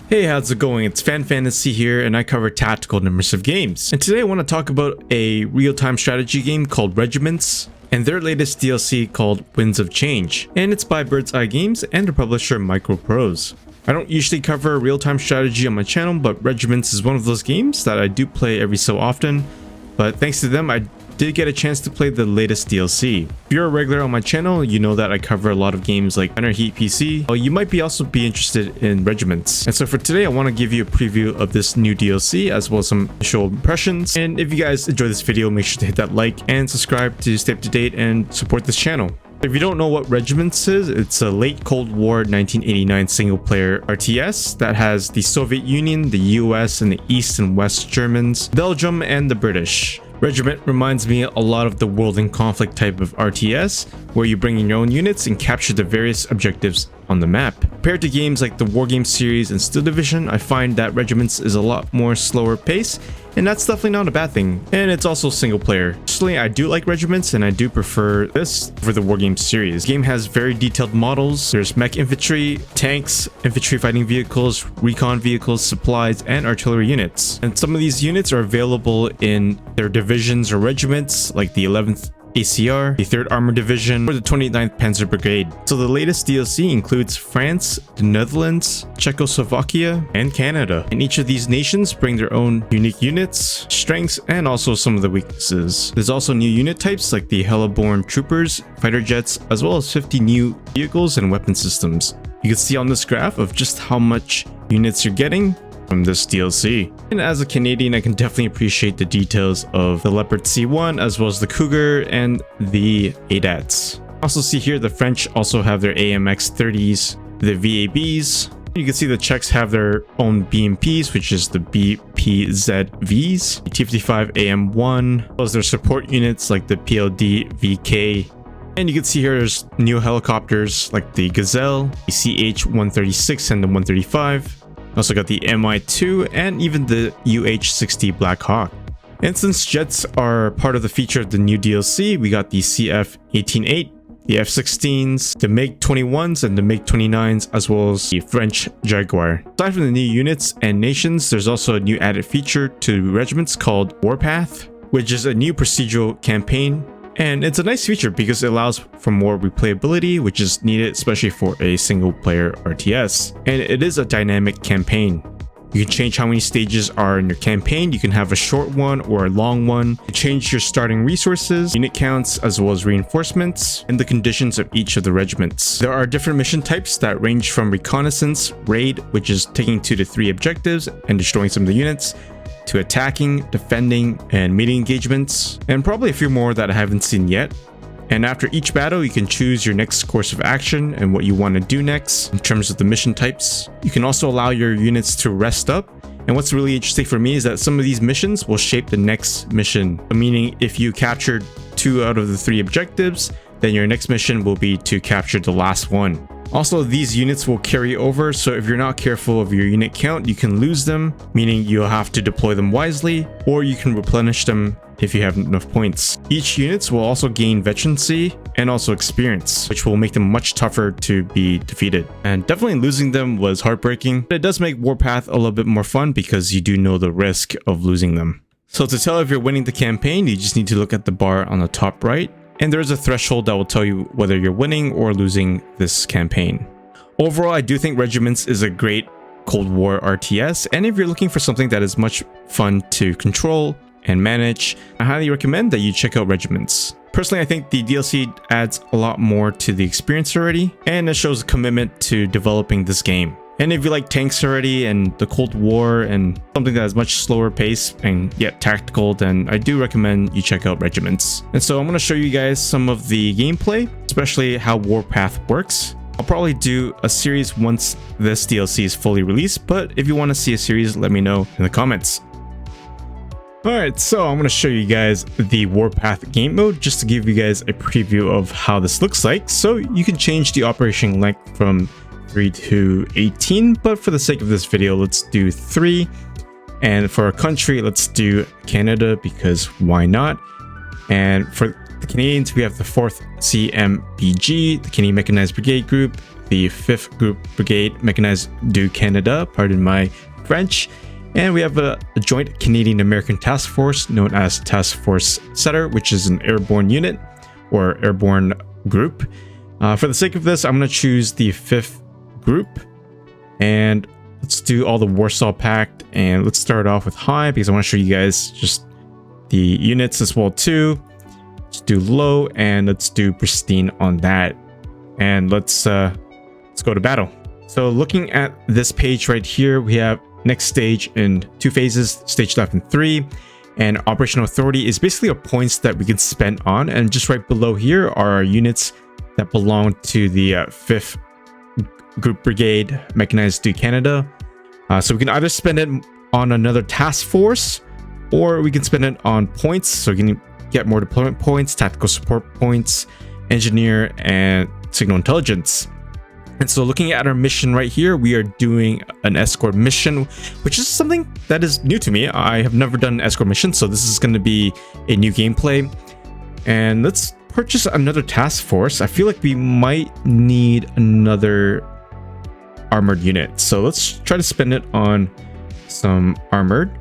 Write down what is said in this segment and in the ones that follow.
Hey, how's it going? It's Fan Fantasy here, and I cover tactical and immersive games. And today I want to talk about a real-time strategy game called Regiments, and their latest DLC called Winds of Change. And it's by Bird's Eye Games and the publisher MicroProse. I don't usually cover real-time strategy on my channel, but Regiments is one of those games that I do play every so often. But thanks to them, I did get a chance to play the latest DLC. If you're a regular on my channel, you know that I cover a lot of games like Banner Heat PC. Well, you might also be interested in Regiments. And so for today, I want to give you a preview of this new DLC as well as some initial impressions. And if you guys enjoy this video, make sure to hit that like and subscribe to stay up to date and support this channel. If you don't know what Regiments is, it's a late Cold War 1989 single-player RTS that has the Soviet Union, the US, and the East and West Germans, Belgium, and the British. Regiment reminds me a lot of the World in Conflict type of RTS, where you bring in your own units and capture the various objectives on the map. Compared to games like the Wargame series and Steel Division, I find that Regiments is a lot more slower pace, and that's definitely not a bad thing. And it's also single player. Personally, I do like Regiments, and I do prefer this for the Wargame series. The game has very detailed models. There's mech infantry, tanks, infantry fighting vehicles, recon vehicles, supplies, and artillery units. And some of these units are available in their divisions or regiments, like the 11th ACR, the 3rd Armored Division, or the 29th Panzer Brigade. So the latest DLC includes France, the Netherlands, Czechoslovakia, and Canada. And each of these nations bring their own unique units, strengths, and also some of the weaknesses. There's also new unit types like the Heliborne Troopers, fighter jets, as well as 50 new vehicles and weapon systems. You can see on this graph of just how much units you're getting from this DLC. And as a Canadian, I can definitely appreciate the details of the Leopard C1 as well as the Cougar and the ADATs. Also see here the French also have their AMX 30s, the VABs. You can see the Czechs have their own BMPs, which is the BPZVs, the T-55 AM1, as well as their support units like the PLD VK. And you can see here there's new helicopters like the Gazelle, the CH-136 and the 135. Also got the Mi-2 and even the UH-60 Black Hawk. And since jets are part of the feature of the new DLC, we got the CF-18-8, the F-16s, the MiG-21s, and the MiG-29s, as well as the French Jaguar. Aside from the new units and nations, there's also a new added feature to Regiments called Warpath, which is a new procedural campaign. And it's a nice feature because it allows for more replayability, which is needed especially for a single player RTS. And it is a dynamic campaign. You can change how many stages are in your campaign. You can have a short one or a long one. You change your starting resources, unit counts, as well as reinforcements, and the conditions of each of the regiments. There are different mission types that range from reconnaissance, raid, which is taking 2 to 3 objectives and destroying some of the units, to attacking, defending, and meeting engagements, and probably a few more that I haven't seen yet. And after each battle, you can choose your next course of action and what you want to do next in terms of the mission types. You can also allow your units to rest up. And what's really interesting for me is that some of these missions will shape the next mission. Meaning if you captured 2 out of the 3 objectives, then your next mission will be to capture the last one. Also, these units will carry over, so if you're not careful of your unit count, you can lose them, meaning you'll have to deploy them wisely, or you can replenish them if you have enough points. Each units will also gain veterancy and also experience, which will make them much tougher to be defeated. And definitely losing them was heartbreaking, but it does make Warpath a little bit more fun because you do know the risk of losing them. So to tell if you're winning the campaign, you just need to look at the bar on the top right. And there's a threshold that will tell you whether you're winning or losing this campaign. Overall, I do think Regiments is a great Cold War RTS, and if you're looking for something that is much fun to control and manage, I highly recommend that you check out Regiments. Personally, I think the DLC adds a lot more to the experience already, and it shows a commitment to developing this game. And if you like tanks already and the Cold War and something that is much slower pace and yet tactical, then I do recommend you check out Regiments. And so I'm going to show you guys some of the gameplay, especially how Warpath works. I'll probably do a series once this DLC is fully released, but if you want to see a series, let me know in the comments. Alright, so I'm going to show you guys the Warpath game mode just to give you guys a preview of how this looks like. So you can change the operation length from 3 to 18, but for the sake of this video, let's do 3. And for a country, let's do Canada because why not? And for the Canadians, we have the 4th CMBG, the Canadian Mechanized Brigade Group, the 5th Group Brigade Mechanized du Canada, pardon my French. And we have a joint Canadian-American task force known as Task Force Setter, which is an airborne unit or airborne group. For the sake of this, I'm going to choose the 5th group, and let's do all the Warsaw Pact, and let's start off with high because I want to show you guys just the units as well too. Let's do low, and let's do pristine on that, and let's go to battle. So looking at this page right here, we have next stage in 2 phases, stage left in 3, and operational authority is basically points that we can spend on, and just right below here are our units that belong to the 5th Group Brigade Mechanized du Canada. So we can either spend it on another task force, or we can spend it on points, so we can get more deployment points, tactical support points, engineer, and signal intelligence. And so looking at our mission right here, we are doing an escort mission, which is something that is new to me. I have never done an escort mission, so this is going to be a new gameplay. And let's purchase another task force. I feel like we might need another armored unit, so let's try to spend it on some armored.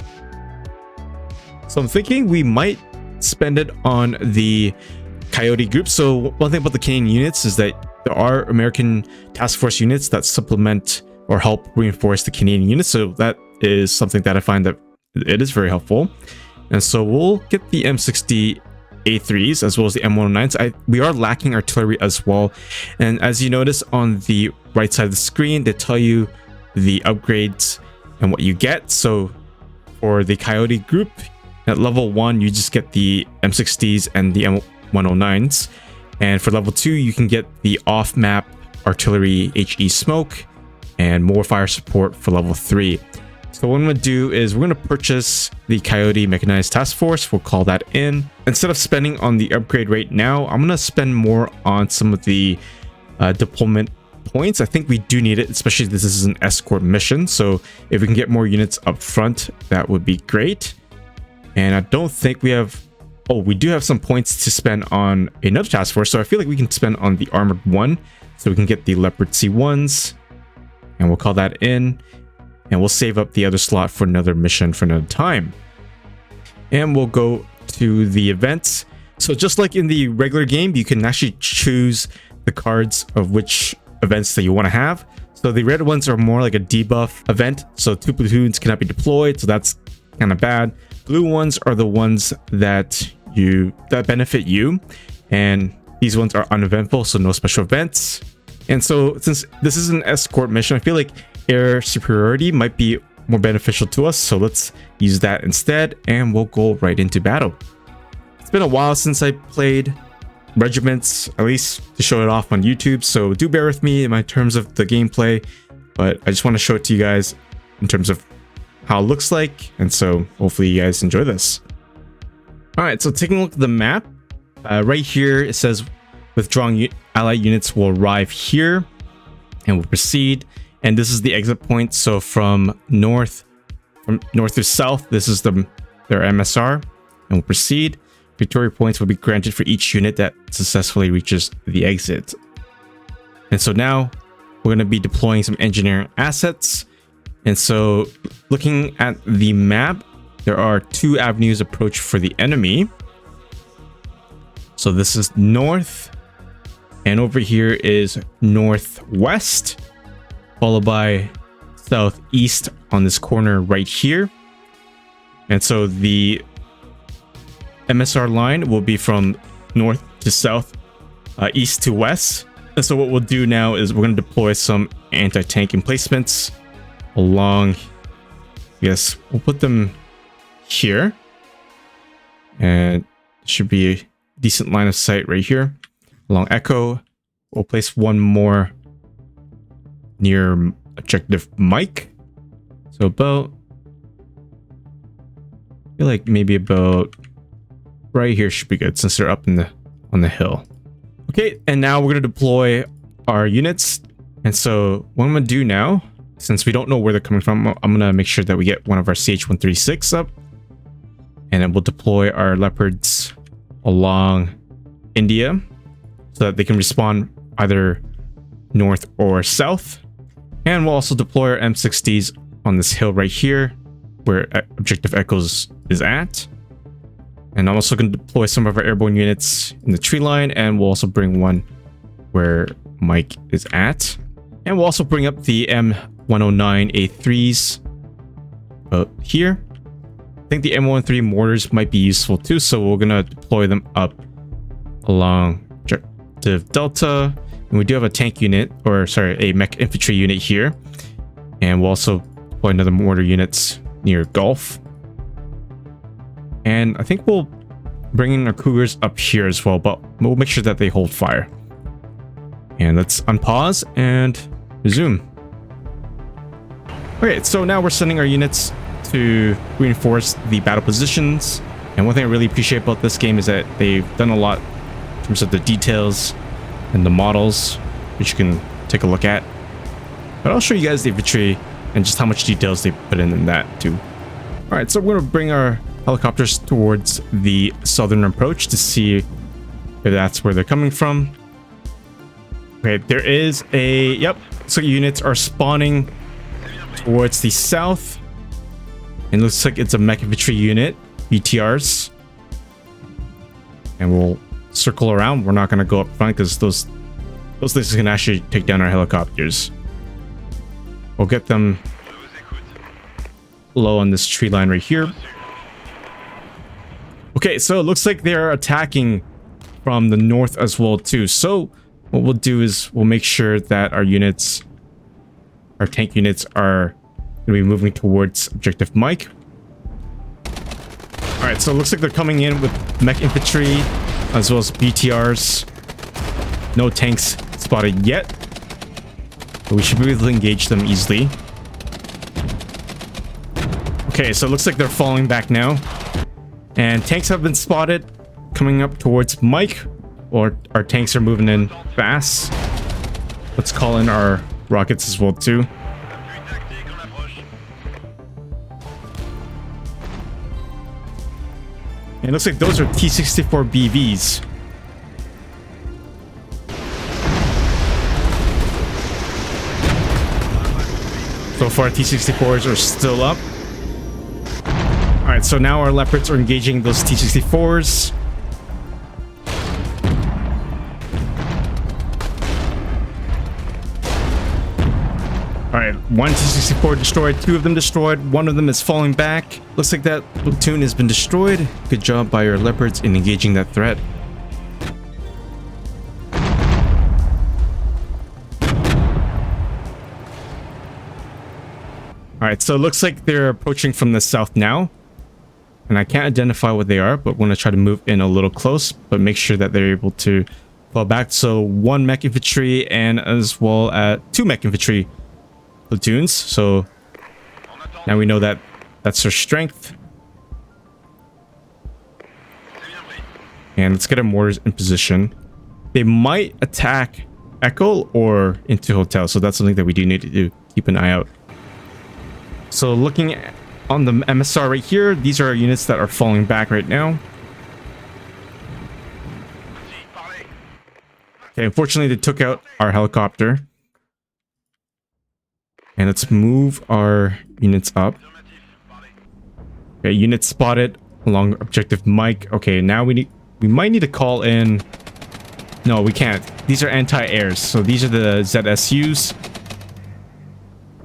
So I'm thinking we might spend it on the Coyote group. So one thing about the Canadian units is that there are American task force units that supplement or help reinforce the Canadian units, so that is something that I find that it is very helpful. And so we'll get the M60 A3s as well as the M109s. We are lacking artillery as well, and as you notice on the right side of the screen, they tell you the upgrades and what you get. So for the Coyote group, at level 1 you just get the M60s and the M109s, and for level 2 you can get the off-map artillery HE smoke and more fire support for level 3. So what I'm going to do is we're going to purchase the Coyote Mechanized Task Force. We'll call that in. Instead of spending on the upgrade right now, I'm going to spend more on some of the deployment points. I think we do need it, especially this is an escort mission. So if we can get more units up front, that would be great. And I don't think we have... Oh, we do have some points to spend on another task force. So I feel like we can spend on the armored one. So we can get the Leopard C1s. And we'll call that in. And we'll save up the other slot for another mission for another time. And we'll go to the events. So just like in the regular game, you can actually choose the cards of which events that you want to have. So the red ones are more like a debuff event. So 2 platoons cannot be deployed. So that's kind of bad. Blue ones are the ones that benefit you. And these ones are uneventful, so no special events. And so since this is an escort mission, I feel like air superiority might be more beneficial to us, so let's use that instead, and we'll go right into battle. It's been a while since I played Regiments, at least to show it off on YouTube, so do bear with me in my terms of the gameplay, but I just want to show it to you guys in terms of how it looks like, and so hopefully you guys enjoy this. Alright, so taking a look at the map, right here it says withdrawing allied units will arrive here, and we'll proceed. And this is the exit point. So from north to south, this is their MSR, and we'll proceed. Victory points will be granted for each unit that successfully reaches the exit. And so now we're going to be deploying some engineering assets. And so looking at the map, there are 2 avenues approach for the enemy. So this is north, and over here is northwest, followed by southeast on this corner right here. And so the MSR line will be from north to south, east to west. And so what we'll do now is we're going to deploy some anti-tank emplacements along, yes, we'll put them here, and it should be a decent line of sight right here along Echo. We'll place one more near objective Mike, so about, I feel like maybe about right here should be good since they're up in on the hill. Okay, and now we're going to deploy our units. And so what I'm going to do now, since we don't know where they're coming from, I'm going to make sure that we get one of our CH-136 up, and then we'll deploy our Leopards along India so that they can respawn either north or south. And we'll also deploy our M60s on this hill right here where Objective Echoes is at. And I'm also going to deploy some of our airborne units in the tree line, and we'll also bring one where Mike is at. And we'll also bring up the M109A3s here. I think the M13 mortars might be useful too, so we're going to deploy them up along Objective Delta. And we do have a tank unit, or sorry, a mech infantry unit here. And we'll also deploy another mortar units near Gulf. And I think we'll bring in our Cougars up here as well, but we'll make sure that they hold fire. And let's unpause and resume. Okay, so now we're sending our units to reinforce the battle positions. And one thing I really appreciate about this game is that they've done a lot in terms of the details and the models, which you can take a look at. But I'll show you guys the infantry and just how much details they put in that too. All right, so we're going to bring our helicopters towards the southern approach to see if that's where they're coming from. Okay, there is a... Yep, so units are spawning towards the south. And looks like it's a mech infantry unit, BTRs. And we'll circle around. We're not going to go up front because those things can actually take down our helicopters. We'll get them low on this tree line right here. Okay, so it looks like they're attacking from the north as well too. So what we'll do is we'll make sure that our units, our tank units, are going to be moving towards Objective Mike. All right, so it looks like they're coming in with mech infantry as well as BTRs. No tanks spotted yet, but we should be able to engage them easily. Okay, so it looks like they're falling back now. And tanks have been spotted coming up towards Mike, or our tanks are moving in fast. Let's call in our rockets as well too. And it looks like those are T-64 BVs. So far, T-64s are still up. Alright, so now our Leopards are engaging those T-64s. Alright, one T-64 destroyed, two of them destroyed, one of them is falling back. Looks like that platoon has been destroyed. Good job by our Leopards in engaging that threat. Alright, so it looks like they're approaching from the south now. And I can't identify what they are, but we're going to try to move in a little close, but make sure that they're able to fall back. So one mech infantry and as well as two mech infantry platoons. So now we know that that's their strength. And let's get our mortars in position. They might attack Echo or into Hotel, so that's something that we do need to do. Keep an eye out. So looking on the MSR right here, these are units that are falling back right now. Okay, unfortunately they took out our helicopter. And let's move our units up. Okay, units spotted along Objective Mike. Okay, now we might need to call in... No, we can't. These are anti-airs, so these are the ZSUs.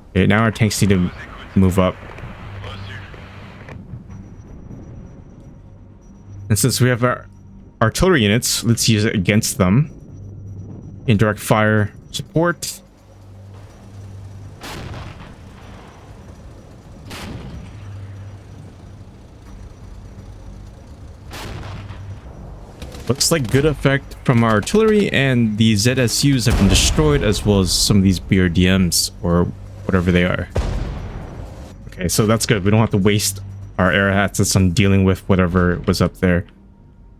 Okay, now our tanks need to move up. And since we have our artillery units, let's use it against them. Indirect fire support. Looks like good effect from our artillery, and the ZSUs have been destroyed, as well as some of these BRDMs or whatever they are. Okay, so that's good. We don't have to waste our air assets on dealing with whatever was up there.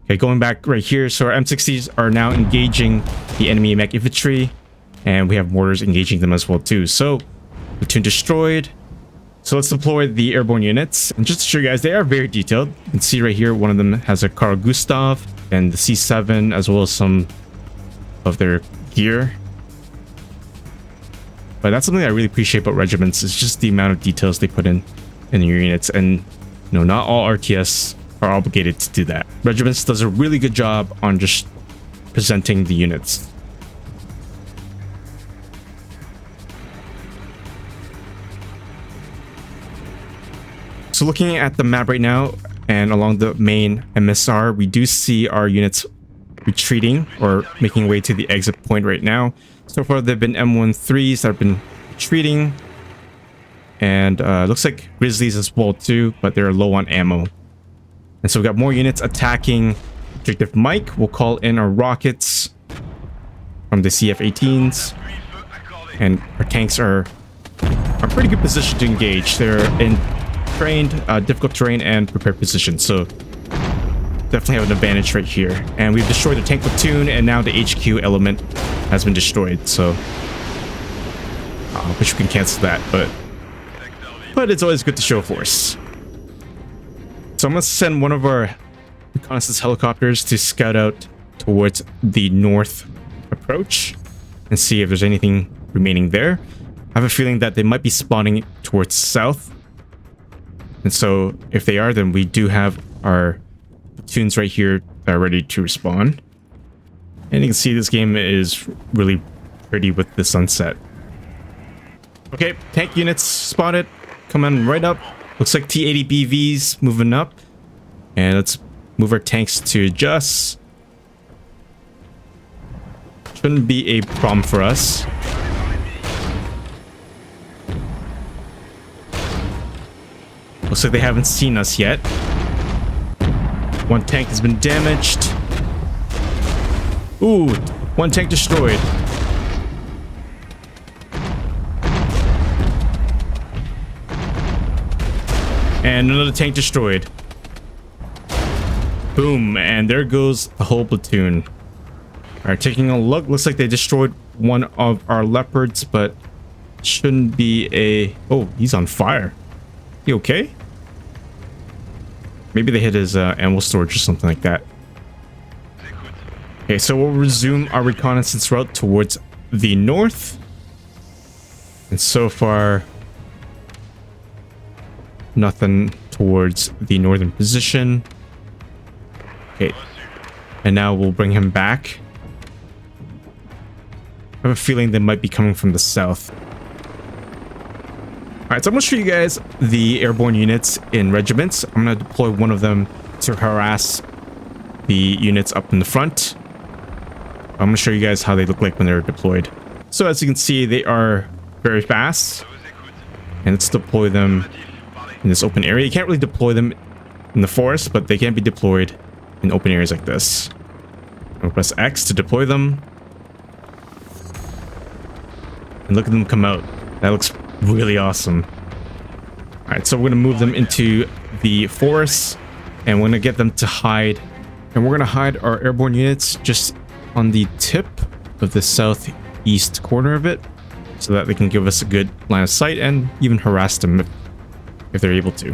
Okay, going back right here. So our M60s are now engaging the enemy mech infantry, and we have mortars engaging them as well too. So platoon destroyed. So let's deploy the airborne units. And just to show you guys, they are very detailed. You can see right here, one of them has a Carl Gustav and the C7, as well as some of their gear. But that's something I really appreciate about Regiments, is just the amount of details they put in your units. And not all RTS are obligated to do that. Regiments does a really good job on just presenting the units. So looking at the map right now and along the main MSR, we do see our units retreating or making way to the exit point right now. So far, there have been M13s that have been retreating, and looks like Grizzlies as well too, but they're low on ammo. And so we got more units attacking Objective Mike. We'll call in our rockets from the CF-18s, and our tanks are pretty good position to engage. They're in trained, difficult terrain and prepared position, so definitely have an advantage right here. And we've destroyed the tank platoon, and now the HQ element has been destroyed, so I wish we can cancel that, but it's always good to show force. So I'm going to send one of our reconnaissance helicopters to scout out towards the north approach and see if there's anything remaining there. I have a feeling that they might be spawning towards south, and so if they are, then we do have our platoons right here that are ready to respawn. And you can see this game is really pretty with the sunset. Okay, tank units spotted, coming right up. Looks like T-80 BVs moving up. And let's move our tanks to adjust. Shouldn't be a problem for us. Looks like they haven't seen us yet. One tank has been damaged. Ooh, one tank destroyed. And another tank destroyed. Boom, and there goes the whole platoon. Alright, taking a look. Looks like they destroyed one of our leopards, but shouldn't be a... Oh, he's on fire. He okay? Maybe they hit his ammo storage or something like that. Okay, so we'll resume our reconnaissance route towards the north. And so far, nothing towards the northern position. Okay, and now we'll bring him back. I have a feeling they might be coming from the south. Alright, so I'm going to show you guys the airborne units in regiments. I'm going to deploy one of them to harass the units up in the front. I'm going to show you guys how they look like when they're deployed. So as you can see, they are very fast. And let's deploy them in this open area. You can't really deploy them in the forest, but they can be deployed in open areas like this. I'll press X to deploy them. And look at them come out. That looks really awesome. Alright, so we're going to move them into the forest, and we're going to get them to hide. And we're going to hide our airborne units just on the tip of the southeast corner of it, so that they can give us a good line of sight and even harass them if they're able to.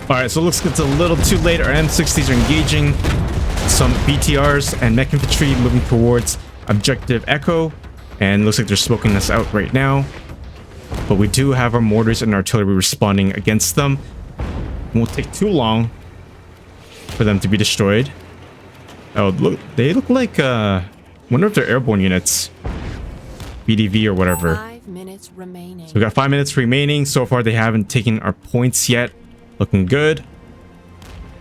Alright, so it looks like it's a little too late. Our M60s are engaging some BTRs and mech infantry moving towards Objective Echo. And looks like they're smoking us out right now. But we do have our mortars and artillery responding against them. It won't take too long for them to be destroyed. Oh, look, they look like, wonder if they're airborne units. BDV or whatever. 5 minutes remaining. So we got 5 minutes remaining. So far, they haven't taken our points yet. Looking good.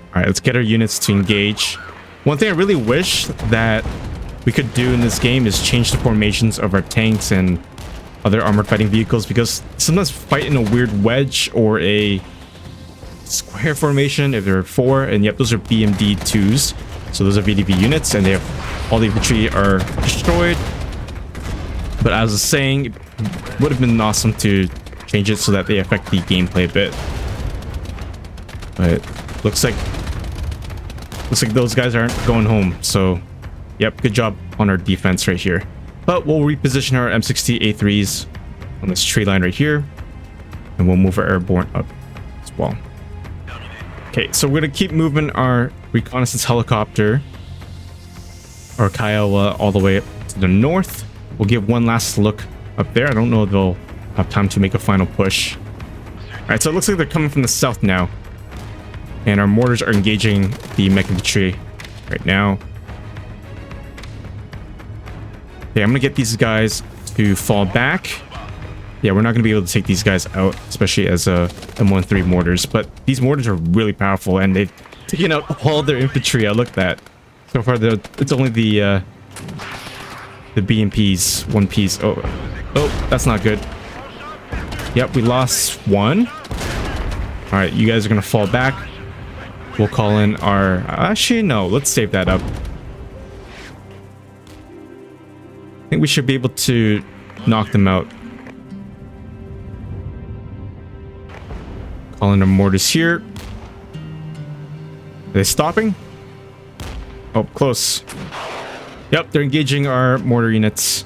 Alright, let's get our units to engage. One thing I really wish that we could do in this game is change the formations of our tanks and other armored fighting vehicles, because sometimes fight in a weird wedge or a square formation if there are 4, and yep, those are BMD-2s, so those are VDV units, and they have all the infantry are destroyed. But as I was saying, it would have been awesome to change it so that they affect the gameplay a bit. But looks like those guys aren't going home, so yep, good job on our defense right here. But we'll reposition our M60 A3s on this tree line right here, and we'll move our airborne up as well. Okay, so we're gonna keep moving our reconnaissance helicopter, or Kiowa, all the way up to the north. We'll give one last look up there. I don't know if they'll have time to make a final push. All right, so it looks like they're coming from the south now. And our mortars are engaging the mech infantry right now. Okay, I'm going to get these guys to fall back. Yeah, we're not going to be able to take these guys out, especially as M13 mortars. But these mortars are really powerful, and they've taken out all their infantry. I looked at. So far, it's only the BMPs, one piece. Oh, that's not good. Yep, we lost one. All right, you guys are going to fall back. We'll call in our... Actually, no, let's save that up. I think we should be able to knock them out. Calling our mortars here. Are they stopping? Oh, close. Yep, they're engaging our mortar units.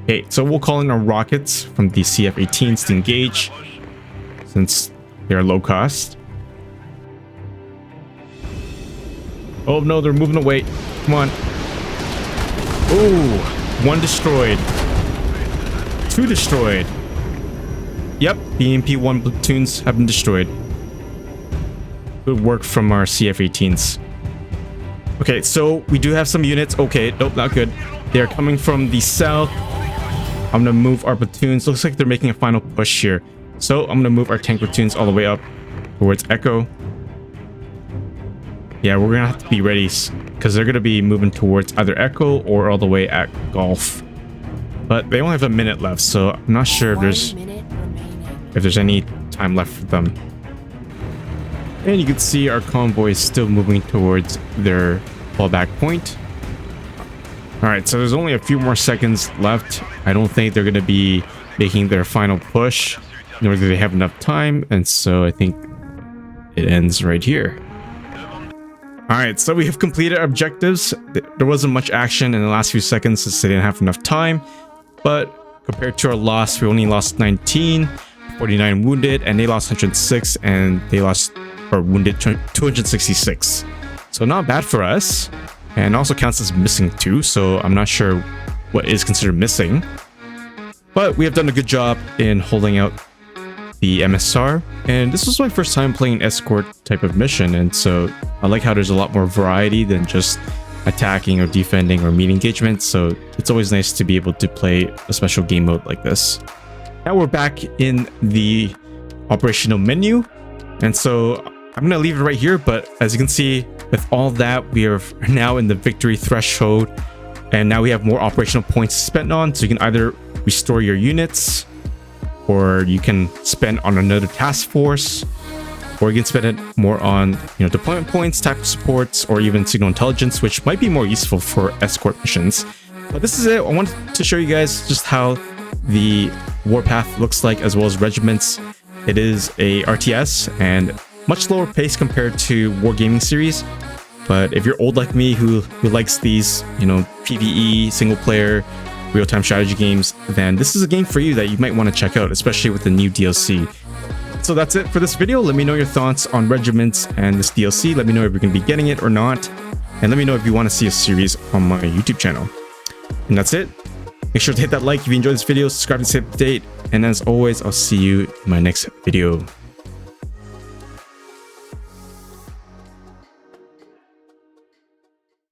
Okay, so we'll call in our rockets from the CF-18s to engage, since they're low cost. Oh no, they're moving away. Come on. Ooh, one destroyed. Two destroyed. Yep, the MP-1 platoons have been destroyed. Good work from our CF-18s. Okay, so we do have some units. Okay, nope, not good. They're coming from the south. I'm gonna move our platoons. Looks like they're making a final push here. So I'm gonna move our tank platoons all the way up towards Echo. Yeah, we're gonna have to be ready because they're gonna be moving towards either Echo or all the way at Golf. But they only have a minute left, so I'm not sure if there's any time left for them. And you can see our convoy is still moving towards their fallback point. Alright, so there's only a few more seconds left. I don't think they're going to be making their final push, nor do they have enough time, and so I think it ends right here. Alright, so we have completed our objectives. There wasn't much action in the last few seconds since they didn't have enough time, but compared to our loss, we only lost 19, 49 wounded, and they lost 106, and they lost or wounded 266. So not bad for us. And also counts as missing too, so I'm not sure what is considered missing. But we have done a good job in holding out the MSR. And this was my first time playing an escort type of mission, and so I like how there's a lot more variety than just attacking or defending or meat engagement. So it's always nice to be able to play a special game mode like this. Now we're back in the operational menu, and so I'm gonna leave it right here. But as you can see, with all that, we are now in the victory threshold, and now we have more operational points to spend on. So you can either restore your units, or you can spend on another task force, or you can spend it more on, deployment points, tactical supports, or even signal intelligence, which might be more useful for escort missions. But this is it. I wanted to show you guys just how the Warpath looks like, as well as Regiments. It is a RTS and much slower pace compared to Wargaming series, but if you're old like me who likes these, PvE, single player, real-time strategy games, then this is a game for you that you might want to check out, especially with the new DLC. So that's it for this video. Let me know your thoughts on Regiments and this DLC. Let me know if you're going to be getting it or not, and let me know if you want to see a series on my YouTube channel. And that's it. Make sure to hit that like if you enjoyed this video, subscribe to stay up to date, and as always, I'll see you in my next video.